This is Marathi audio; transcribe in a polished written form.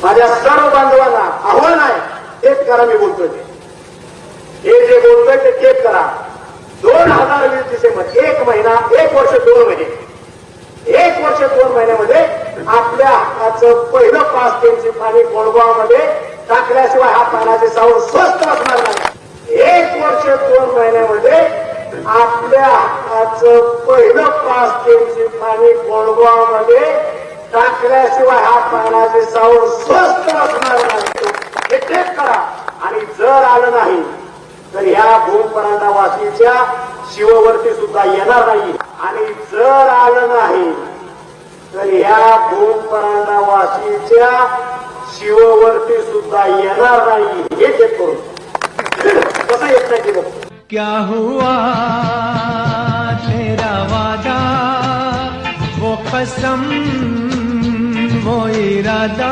माझ्या सर्व बांधवांना आव्हान आहे, तेच करा. मी बोलतोय हे जे बोलतोय ते तेच करा. 2020 डिसेंबर, 1 महिना, 1 वर्ष 2 महिने, 1 वर्ष 2 महिन्यामध्ये आपल्या हक्काचं पहिलं 5 थेंबचे पाणी कोळगावमध्ये टाकल्याशिवाय हा पाण्याचे सावर स्वस्त असणार नाही. 1 वर्ष 2 महिन्यामध्ये आपल्या हक्काचं पहिलं 5 थेंबचे पाणी कोळगावमध्ये टाकल्याशिवाय हा पाण्याचे सावर स्वस्त असणार नाही. हे चेक करा. आणि जर आलं नाही तर ह्या भूमपरांडा वासीच्या शिववरती सुद्धा येणार नाही. आणि जर आलं नाही तर ह्या भूमपरांडा वासीच्या शिववरती सुद्धा येणार नाही. हे चेक करून कसं येत नाही केलं. क्या हुआ तेरा वादा, वो कसम वो इरादा.